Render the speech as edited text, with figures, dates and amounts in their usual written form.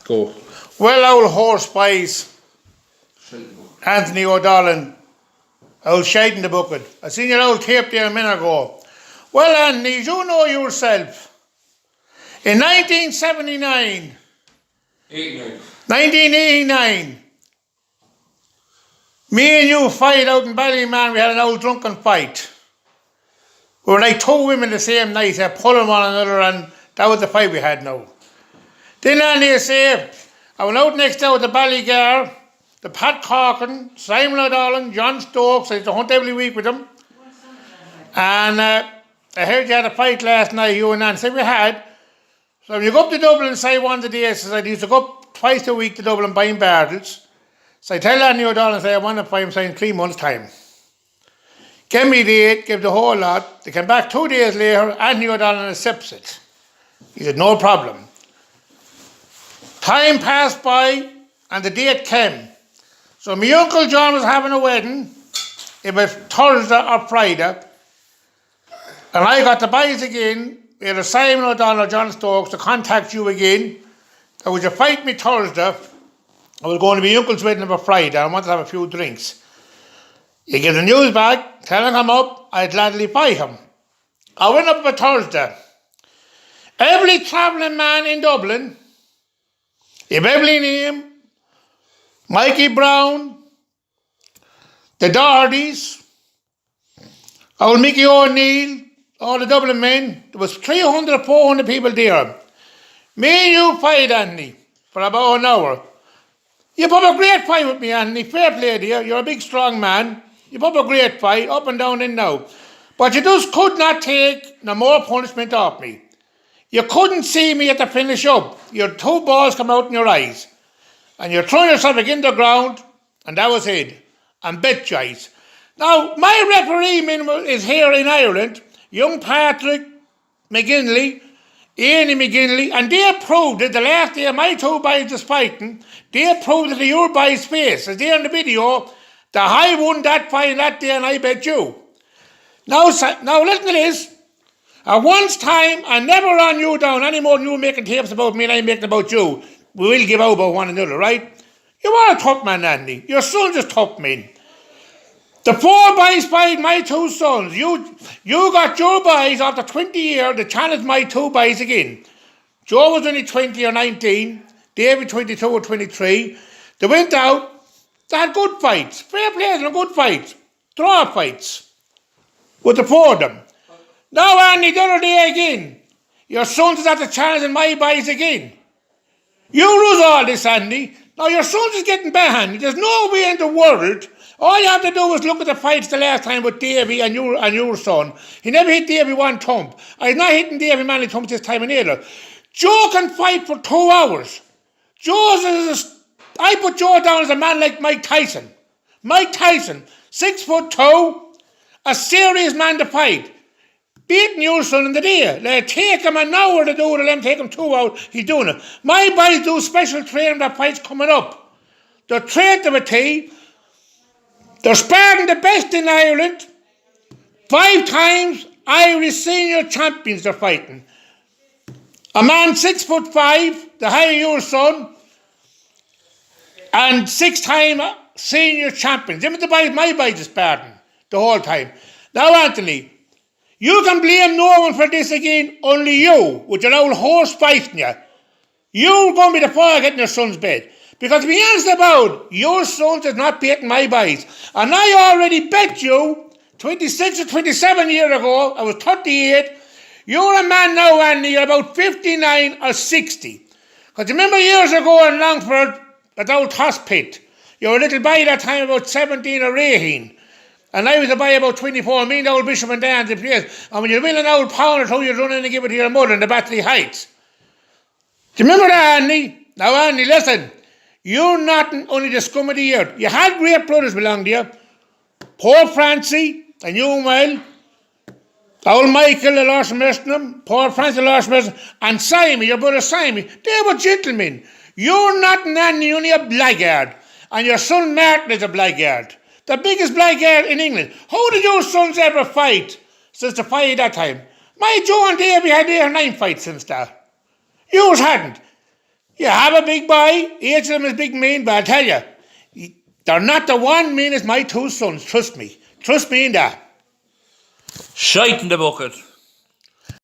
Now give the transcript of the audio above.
Go. Well, old horse boys, Anthony O'Donnell, old shite in the bucket. I seen your old tape there a minute ago. Well, Anthony, you know yourself. In 1989, me and you fight out in Ballyman. We had an old drunken fight. We were like two women the same night, pulling one another, and that was the fight we had now. Then Andy say, I went out next day with the Ballygar, the Pat Corcoran, Simon O'Donnell, John Stokes. I used to hunt every week with them. And I heard you had a fight last night, you and Andy. Said we had. So when you go up to Dublin, say one of the days, I used to go up twice a week to Dublin buying barrels. So I tell Andy O'Donnell, I want to buy him in 3 months' time. Give me the 8, give the whole lot. They came back 2 days later, Anthony O'Donnell accepts it. He said, no problem. Time passed by and the date came. So my Uncle John was having a wedding. It was Thursday or Friday. And I got the boys again, either Simon O'Donnell or John Stokes, to contact you again. I would you fight me Thursday. I was going to my uncle's wedding on Friday. I wanted to have a few drinks. He gave the news back, tell him come up, I'd gladly buy him. I went up on Thursday. Every travelling man in Dublin, if every name, Mikey Brown, the Dohertys, old Mickey O'Neill, all the Dublin men, there was 300 or 400 people there. Me and you fight, Anthony, for about an hour. You put a great fight with me, Anthony, fair play dear, you're a big strong man. You put a great fight, up and down and now. But you just could not take no more punishment off me. You couldn't see me at the finish up. Your 2 balls come out in your eyes. And you're throwing yourself against the ground, and that was it. And bet choice. Now, my referee is here in Ireland, young Patrick McGinley, Ian McGinley, and they proved it the last day my 2 boys was fighting, they proved it to your boy's face. As there in the video, that I won that fight that day and I bet you. Now listen to this. At once time, I never run you down any more than you making tapes about me and I making about you. We will give out about one another, right? You are a tough man, Andy. Your son's a tough man. The 4 boys fight my 2 sons. You got your boys after 20 years to challenge my 2 boys again. Joe was only 20 or 19. David 22 or 23. They went out. They had good fights. Fair players and good fights. Draw fights. With the 4 of them. Now, Andy, the other day again, your sons is at the challenging my boys again. You lose all this, Andy. Now, your sons is getting behind. There's no way in the world. All you have to do is look at the fights the last time with Davy and your son. He never hit Davy one thump. He's not hitting Davy many thumps this time either. Joe can fight for 2 hours. I put Joe down as a man like Mike Tyson. Mike Tyson, 6'2", a serious man to fight. Beating your son in the day. They take him an hour to do it, let him take him 2 hours, he's doing it. My boys do special training that fight's coming up. They're trained to a T. They're sparring the best in Ireland. 5 times Irish senior champions they're fighting. A man 6'5", the higher your son, and 6-time senior champions. Them are the boys, my boys are sparring the whole time. Now, Anthony, you can blame no one for this again, only you, with your old horse fighting you. You're going to be the fire getting your son's bed. Because to be honest about, your son is not beating my boys. And I already bet you, 26 or 27 years ago, I was 38, you're a man now, Andy, you're about 59 or 60. Because remember years ago in Longford, at the old toss pit, you were a little boy that time, about 17 or 18. And I was a boy about 24, me and the old Bishop and Dan, the place. And when you win an old pound or 2, you'd run in and give it to your mother in the Battery Heights. Do you remember that, Andy? Now, Andy, listen. You're not only the scum of the earth. You had great brothers belong to you. Poor Francie, and you, well. Old Michael, the Lord Mercenum. Poor Francie, the Lord Mercenum. And Simon, your brother Simon. They were gentlemen. You're not Andy, only a blackguard. And your son Martin is a blackguard. The biggest blackguard in England. How did your sons ever fight since the fight at that time? My Joe and Davy had 8 or 9 fights since that. Yours hadn't. You have a big boy, each of them is big men, but I tell you, they're not the one mean as my two sons, trust me. Trust me in that. Shite in the bucket.